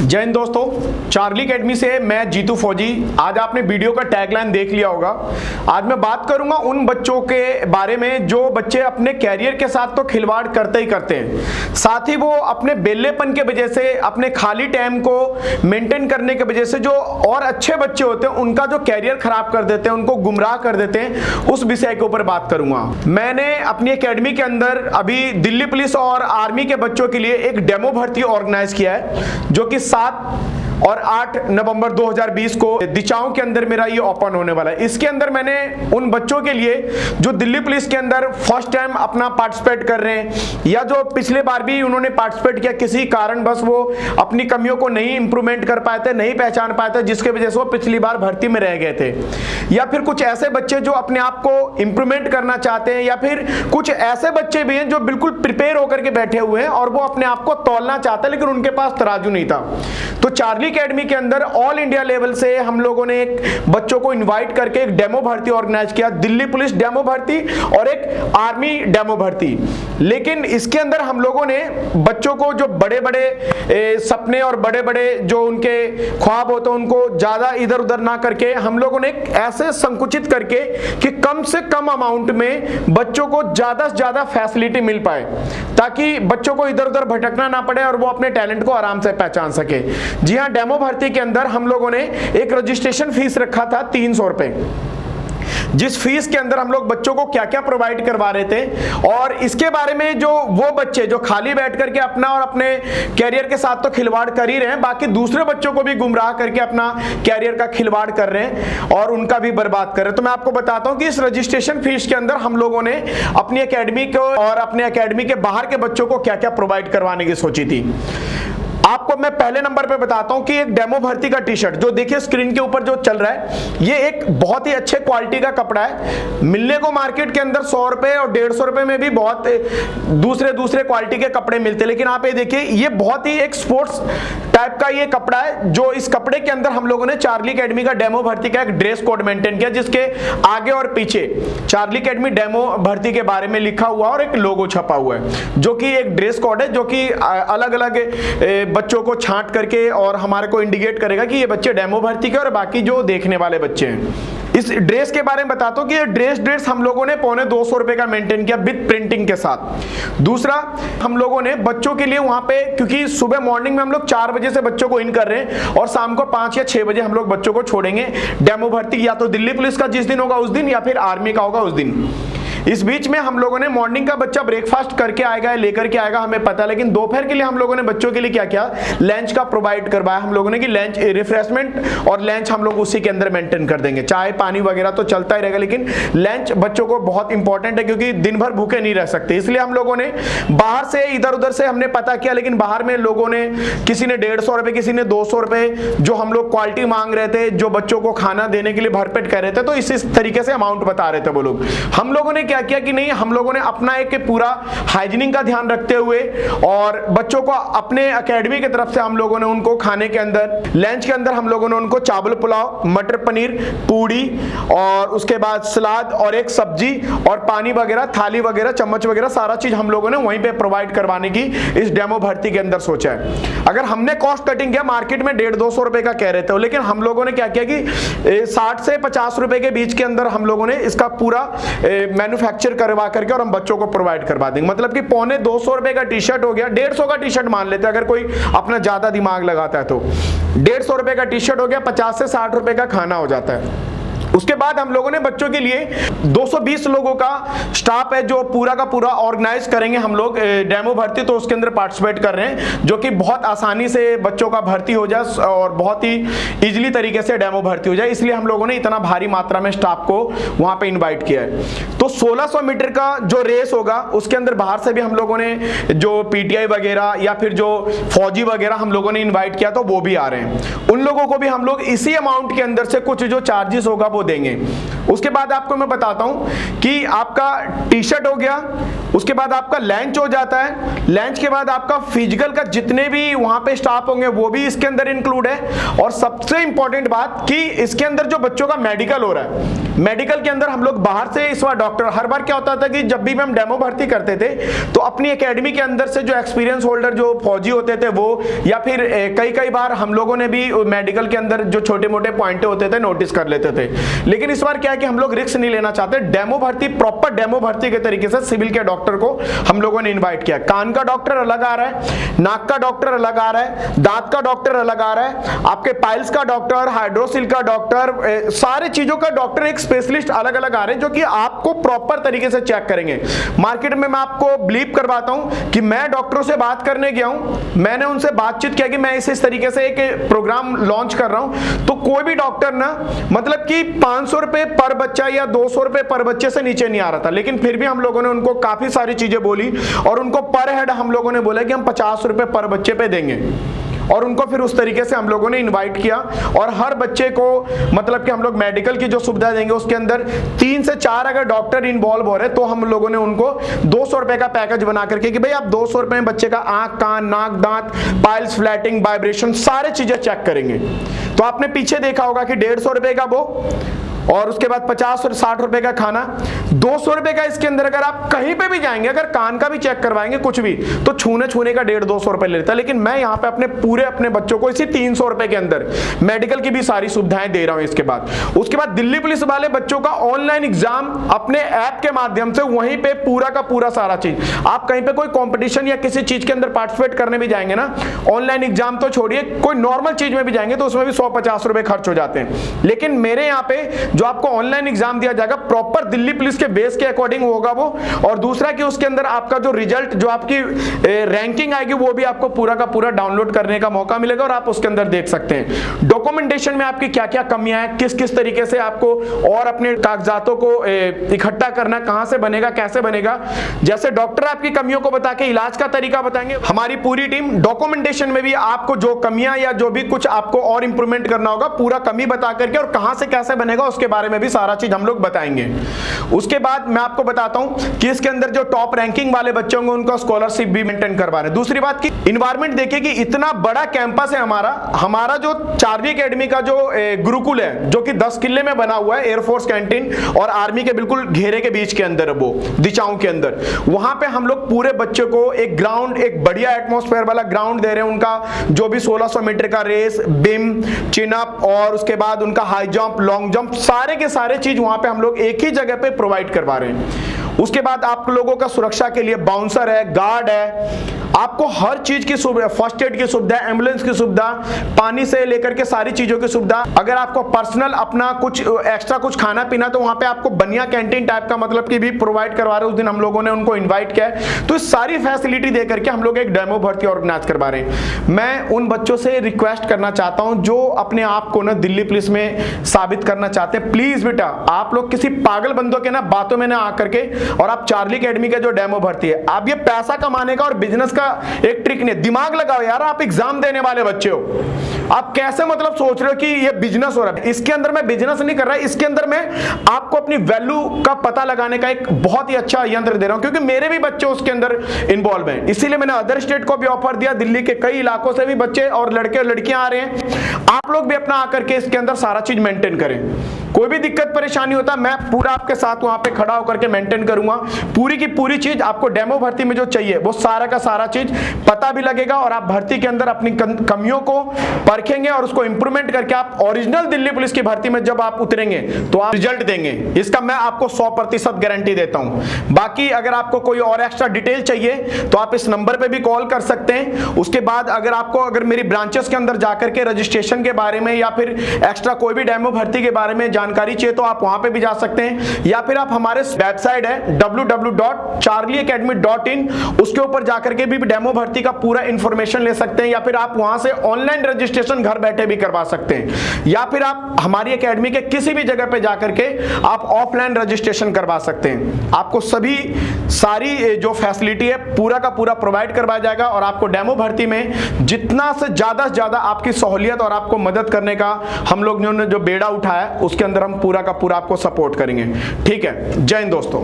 जय हिंद दोस्तों, Charlie academy से मैं जीतू फौजी। आज आपने वीडियो का टैगलाइन देख लिया होगा। आज मैं बात करूंगा उन बच्चों के बारे में जो बच्चे अपने कैरियर के साथ तो खिलवाड़ करते ही करते हैं, साथ ही वो अपने बेलेपन के वजह से, अपने खाली टाइम को मेंटेन करने के वजह से जो और अच्छे बच्चे होते हैं उनका जो कैरियर खराब कर देते हैं, उनको गुमराह कर देते हैं, उस विषय के ऊपर बात करूंगा। मैंने अपनी एकेडमी के अंदर अभी दिल्ली पुलिस और आर्मी के बच्चों के लिए एक डेमो भर्ती ऑर्गेनाइज किया है, जो कि 7 और 8 नवंबर 2020 को दिचाओं के अंदर मेरा ये ओपन होने वाला है। इसके अंदर मैंने उन बच्चों के लिए जो दिल्ली पुलिस के अंदर फर्स्ट टाइम अपना पार्टिसिपेट कर रहे हैं या जो पिछले बार भी उन्होंने पार्टिसिपेट किया, किसी कारण बस वो अपनी कमियों को नहीं इंप्रूवमेंट कर पाए थे, नहीं पहचान पाए थे, जिसके वजह से वो पिछली बार भर्ती में रह गए थे, या फिर कुछ ऐसे बच्चे जो अपने आप को इंप्रूवमेंट करना चाहते हैं, या फिर कुछ ऐसे बच्चे भी हैं जो बिल्कुल प्रिपेयर होकर के बैठे हुए हैं और वो अपने आप को तौलना चाहते हैं लेकिन उनके पास तराजू नहीं था। तो चार्ली एकेडमी के अंदर ऑल इंडिया लेवल से हम लोगों ने एक बच्चों को इनवाइट करके एक डेमो भर्ती ऑर्गेनाइज किया, दिल्ली पुलिस डेमो भर्ती और एक आर्मी डेमो भर्ती। लेकिन इसके अंदर हम लोगों ने बच्चों को जो बड़े बड़े सपने और बड़े बड़े जो उनके ख्वाब होते हैं उनको ज्यादा इधर उधर ना करके हम लोगों ने ऐसे संकुचित करके कि कम से कम अमाउंट में बच्चों को ज्यादा से ज्यादा फैसिलिटी मिल पाए, ताकि बच्चों को इधर उधर भटकना ना पड़े और वो अपने टैलेंट को आराम से पहचान सके। जी हाँ, डेमो भर्ती के अंदर हम लोगों ने एक रजिस्ट्रेशन फीस रखा था 300 रुपए, जिस फीस के अंदर हम लोग बच्चों को क्या क्या प्रोवाइड करवा रहे थे। और इसके बारे में जो वो बच्चे जो खाली बैठ करके अपना और अपने कैरियर के साथ तो खिलवाड़ कर ही रहे हैं, बाकी दूसरे बच्चों को भी गुमराह करके अपना कैरियर का खिलवाड़ कर रहे हैं और उनका भी बर्बाद कर रहे हैं। तो मैं आपको बताता हूं कि इस रजिस्ट्रेशन फीस के अंदर हम लोगों ने अपनी एकेडमी को और अपने एकेडमी के बाहर के बच्चों को क्या क्या प्रोवाइड करवाने की सोची थी। आपको मैं पहले नंबर पे बताता हूं कि एक डेमो भर्ती का टी शर्ट जो देखिए स्क्रीन के ऊपर जो चल रहा है, ये एक बहुत ही अच्छे क्वालिटी का कपड़ा है। मिलने को मार्केट के अंदर 100 रुपए और 150 रुपए में भी बहुत दूसरे क्वालिटी के कपड़े मिलते हैं, लेकिन आप ये देखिए ये बहुत ही एक स्पोर्ट्स टाइप का ये कपड़ा है। जो इस कपड़े के अंदर हम लोगों ने चार्ली एकेडमी का डेमो भर्ती का एक ड्रेस कोड मेंटेन किया, जिसके आगे और पीछे चार्ली एकेडमी डेमो भर्ती के बारे में लिखा हुआ और एक लोगो छपा हुआ है, जो कि एक ड्रेस कोड है जो कि अलग अलग बच्चों को छांट करके और हमारे को इंडिकेट करेगा कि ये बच्चे डेमो भर्ती के और बाकी जो देखने वाले बच्चे हैं। इस ड्रेस के बारे में बताता हूं कि ये ड्रेस हम लोगों ने 250 रुपए का मेंटेन किया विद प्रिंटिंग के साथ। दूसरा, हम लोगों ने बच्चों के लिए वहां पे, क्योंकि सुबह मॉर्निंग में हम लोग 4 बजे से बच्चों को इन कर रहे हैं और शाम को 5 या 6 बजे हम लोग बच्चों को छोड़ेंगे डेमो भर्ती, या तो दिल्ली पुलिस का जिस दिन होगा उस दिन या फिर आर्मी का होगा उस दिन। इस बीच में हम लोगों ने मॉर्निंग का बच्चा ब्रेकफास्ट करके आएगा, लेकर के आएगा, हमें पता है, लेकिन दोपहर के लिए हम लोगों ने बच्चों के लिए क्या किया, लंच का प्रोवाइड करवाया हम लोगों ने कि लंच रिफ्रेशमेंट और लंच हम लोग उसी के अंदर मेंटेन कर देंगे। चाय पानी वगैरह तो चलता ही रहेगा, लेकिन लंच बच्चों को बहुत इंपॉर्टेंट है क्योंकि दिन भर भूखे नहीं रह सकते। इसलिए हम लोगों ने बाहर से इधर उधर से हमने पता किया, लेकिन बाहर में लोगों ने, किसी ने 150 रुपए, किसी ने 200 रुपए, जो हम लोग क्वालिटी मांग रहे थे, जो बच्चों को खाना देने के लिए भरपेट कह रहे थे, तो इस तरीके से अमाउंट बता रहे थे वो लोग। हम लोगों ने क्या किया कि नहीं, हम लोगों ने अपना एक पूरा हाइजीनिंग का ध्यान रखते हुए और बच्चों को अपने एकेडमी की तरफ से हम लोगों ने उनको खाने के अंदर, लंच के अंदर हम लोगों ने उनको चावल पुलाव, मटर पनीर, पूड़ी और उसके बाद सलाद और एक सब्जी और पानी वगैरह, थाली वगैरह, चम्मच वगैरह, सारा चीज हम लोगों ने वहीं पे प्रोवाइड करवाने की इस डेमो भर्ती के अंदर सोचा है। अगर हमने कॉस्ट कटिंग किया, मार्केट में 150-200 रुपए का कह रहे थे, लेकिन हम लोगों ने क्या किया कि 60 से 50 रुपए के बीच के अंदर हम लोगों ने इसका पूरा मैन्युफैक्चर करवा करके और हम बच्चों को प्रोवाइड करवा देंगे। मतलब कि 250 रुपए का टी शर्ट हो गया, 150 का टी शर्ट मान लेते हैं अगर कोई अपना ज्यादा दिमाग लगाता है तो 150 रुपए का टी शर्ट हो गया, 50 से 60 रुपए का खाना हो जाता है। उसके बाद हम लोगों ने बच्चों के लिए 220 लोगों का स्टाफ है जो पूरा का पूरा ऑर्गेनाइज करेंगे हम लोग डेमो भर्ती, तो उसके अंदर पार्टिसिपेट कर रहे हैं, जो कि बहुत आसानी से बच्चों का भर्ती हो जाए और बहुत ही इजीली तरीके से डेमो भर्ती हो जाए। इसलिए हम लोगों ने इतना भारी मात्रा में स्टाफ को वहां पे इनवाइट किया है। तो 1600 मीटर का जो रेस होगा उसके अंदर बाहर से भी हम लोगों ने जो पीटीआई वगैरह या फिर जो फौजी वगैरह हम लोगों ने इन्वाइट किया, तो वो भी आ रहे हैं। उन लोगों को भी हम लोग इसी अमाउंट के अंदर से कुछ जो चार्जेस होगा वो देंगे। उसके बाद आपको मैं बताता हूं कि आपका टी शर्ट हो गया, उसके बाद आपका लंच हो जाता है, लंच के बाद आपका फिजिकल का जितने भी वहां पे स्टाफ होंगे वो भी इसके अंदर इंक्लूड है। और सबसे इंपॉर्टेंट बात कि इसके अंदर जो बच्चों का मेडिकल हो रहा है, मेडिकल के अंदर हम लोग बाहर से इस बार डॉक्टर, हर बार क्या होता था कि जब भी हम डेमो भर्ती करते थे तो अपनी एकेडमी के अंदर से जो एक्सपीरियंस होल्डर जो फौजी होते थे वो, या फिर कई बार हम लोगों ने भी मेडिकल के अंदर जो छोटे मोटे पॉइंट होते थे नोटिस कर लेते थे। लेकिन इस बार क्या है कि हम लोग रिस्क नहीं लेना चाहते, डेमो भर्ती, प्रॉपर डेमो भर्ती के तरीके से सिविल के डॉक्टर को हम लोगों ने इनवाइट किया। कान का डॉक्टर अलग आ रहा है, नाक का डॉक्टर अलग आ रहा है, दांत का डॉक्टर अलग आ रहा है, आपके पाइल्स का डॉक्टर, हाइड्रोसिल का डॉक्टर, सारे चीजों का डॉक्टर, एक स्पेशलिस्ट अलग अलग आ रहे हैं जो कि आपको प्रॉपर तरीके से चेक करेंगे। मार्केट में मैं आपको बिलीव करवाता हूं कि मैं डॉक्टरों से बात करने गया हूं, मैंने उनसे बातचीत किया कि मैं इस तरीके से एक प्रोग्राम लॉन्च कर रहा हूं, तो कोई भी डॉक्टर ना मतलब कि 500 रुपए पर बच्चा या 200 रुपए पर बच्चे से नीचे नहीं आ रहा था। लेकिन फिर भी हम लोगों ने उनको काफी सारी चीजें बोली और उनको पर हेड हम लोगों ने बोला कि हम 50 रुपए पर बच्चे पे देंगे, और उनको फिर उस तरीके से हम लोगों ने इनवाइट किया। और हर बच्चे को मतलब कि हम लोग मेडिकल की जो सुविधा देंगे उसके अंदर 3 से 4 अगर डॉक्टर इन्वॉल्व हो रहे तो हम लोगों ने उनको 200 रुपए का पैकेज बना करके कि भाई आप 200 रुपए में बच्चे का आंख, कान, नाक, दांत, पाइल्स, फ्लैटिंग, वाइब्रेशन सारे चीजें चेक करेंगे। तो आपने पीछे देखा होगा कि 150 रुपए का वो, और उसके बाद 50 और 60 रुपए का खाना, 200 रुपए का इसके अंदर अगर आप कहीं पे भी जाएंगे, अगर कान का भी चेक करवाएंगे कुछ भी, तो छूने का 150-200 रुपए लेता है। लेकिन मैं यहाँ पे अपने बच्चों को इसी 300 रुपए के अंदर मेडिकल की भी सारी सुविधाएं दे रहा हूं। उसके बाद दिल्ली पुलिस वाले बच्चों का ऑनलाइन एग्जाम अपने ऐप के माध्यम से, वहीं पे पूरा का पूरा सारा चीज, आप कहीं पे कोई कॉम्पिटिशन या किसी चीज के अंदर पार्टिसिपेट करने भी जाएंगे ना, ऑनलाइन एग्जाम तो छोड़िए, कोई नॉर्मल चीज में भी जाएंगे तो उसमें भी 150 रुपए खर्च हो जाते हैं। लेकिन मेरे यहाँ पे जो आपको ऑनलाइन एग्जाम दिया जाएगा प्रॉपर दिल्ली पुलिस के बेस के अकॉर्डिंग होगा वो, और दूसरा कि उसके अंदर आपका जो रिजल्ट, जो आपकी रैंकिंग आएगी वो भी आपको पूरा का पूरा डाउनलोड करने का मौका मिलेगा और आप उसके अंदर देख सकते हैं डॉक्यूमेंटेशन में आपकी क्या क्या कमियां हैं, किस किस तरीके से आपको और अपने कागजातों को इकट्ठा करना, कहां से बनेगा, कैसे बनेगा। जैसे डॉक्टर आपकी कमियों को बता के इलाज का तरीका बताएंगे, हमारी पूरी टीम डॉक्यूमेंटेशन में भी आपको जो कमियां या जो भी कुछ आपको और इंप्रूवमेंट करना होगा पूरा कमी बता करके और कहां से कैसे बनेगा उसके बारे में भी सारा चीज हम लोग बताएंगे। उसके बाद मैं आपको बताता हूं कि इसके अंदर जो टॉप रैंकिंग वाले बच्चे होंगे उनका स्कॉलरशिप भी मेंटेन करवा रहे हैं। दूसरी बात की इन्वायरमेंट देखिए कि इतना बड़ा कैंपस है हमारा जो चार्ली एकेडमी का जो गुरुकुल है जो कि 10 किले में बना हुआ है, एयरफोर्स कैंटीन और आर्मी के बिल्कुल घेरे के बीच के अंदर, वो दिचाओं के अंदर, वहां पे हम लोग पूरे बच्चों को एक ग्राउंड, एक बढ़िया एटमॉस्फेयर वाला ग्राउंड दे रहे हैं। उनका जो भी 1600 मीटर का रेस, बिम, चिन अप और उसके बाद उनका हाई जंप, लॉन्ग जंप, सारे के सारे चीज वहां पे हम लोग एक ही जगह पे प्रोवाइड करवा रहे हैं। उसके बाद आप लोगों का सुरक्षा के लिए बाउंसर है, गार्ड है, आपको हर चीज की सुविधा, फर्स्ट एड की सुविधा, एम्बुलेंस की सुविधा, पानी से लेकर के सारी चीजों की सुविधा। अगर आपको पर्सनल अपना कुछ एक्स्ट्रा कुछ खाना पीना तो वहां पे आपको बनिया कैंटीन टाइप का मतलब कि भी प्रोवाइड करवा रहे हैं। उस दिन हम लोगों ने उनको इनवाइट किया है, तो सारी फैसिलिटी दे करके हम लोग एक डेमो भर्ती ऑर्गेनाइज करवा रहे हैं। मैं उन बच्चों से रिक्वेस्ट करना चाहता हूं जो अपने आप को ना दिल्ली पुलिस में साबित करना चाहते हैं, प्लीज बेटा आप लोग किसी पागल बंदों के ना बातों में ना आकर के और आप चार्ली एकेडमी का जो डेमो भर्ती है, आप ये पैसा कमाने का और बिजनेस का एक ट्रिक नहीं, दिमाग लगाओ यार, आप एग्जाम देने वाले बच्चे हो, आप कैसे मतलब सोच रहे हो कि ये बिजनेस हो रहा है। इसके अंदर मैं बिजनेस नहीं कर रहा, इसके अंदर मैं आपको अपनी वैल्यू का पता लगाने का एक बहुत ही अच्छा यंत्र दे रहा हूं, क्योंकि मेरे भी बच्चे उसके अंदर इन्वॉल्व हैं। इसीलिए मैंने अदर स्टेट को भी ऑफर दिया, दिल्ली के कई इलाकों से भी बच्चे और लड़के और लड़कियां आ रहे हैं। आप लोग भी अपना आकर के इसके अंदर सारा चीज मेंटेन करें, कोई भी दिक्कत परेशानी होता मैं पूरा आपके साथ वहां पे खड़ा होकर के मेंटेन करूंगा। पूरी की पूरी चीज आपको डेमो भर्ती में जो चाहिए वो सारा का सारा चीज पता भी लगेगा और आप भर्ती के अंदर अपनी कमियों को परखेंगे और उसको इंप्रूवमेंट करके आप ओरिजिनल दिल्ली पुलिस की भर्ती में जब आप उतरेंगे तो आप रिजल्ट देंगे, इसका मैं आपको 100% गारंटी देता हूं। बाकी अगर आपको कोई और एक्स्ट्रा डिटेल चाहिए तो आप इस नंबर पे भी कॉल कर सकते हैं। उसके बाद अगर मेरी ब्रांचेस के अंदर जाकर के रजिस्ट्रेशन के बारे में या फिर एक्स्ट्रा कोई भी डेमो भर्ती के बारे में जानकारी चाहिए तो आप वहां पे भी जा सकते हैं, या फिर आप हमारे वेबसाइट है www.charlieacademy.in उसके ऊपर जाकर के भी डेमो भर्ती का पूरा इंफॉर्मेशन ले सकते हैं, या फिर आप वहां से ऑनलाइन रजिस्ट्रेशन घर बैठे भी करवा सकते हैं, या फिर आप हमारी एकेडमी के किसी भी जगह पे जाकर के आप ऑफलाइन रजिस्ट्रेशन करवा सकते हैं। आपको सभी सारी जो फैसिलिटी है पूरा का पूरा प्रोवाइड करवाया जाएगा और आपको डेमो भर्ती में जितना से ज्यादा आपकी सहूलियत और आपको मदद करने का हम लोग ने जो बेड़ा उठाया उसके अंदर अंदर हम पूरा का पूरा आपको सपोर्ट करेंगे। ठीक है, जय हिंद दोस्तों।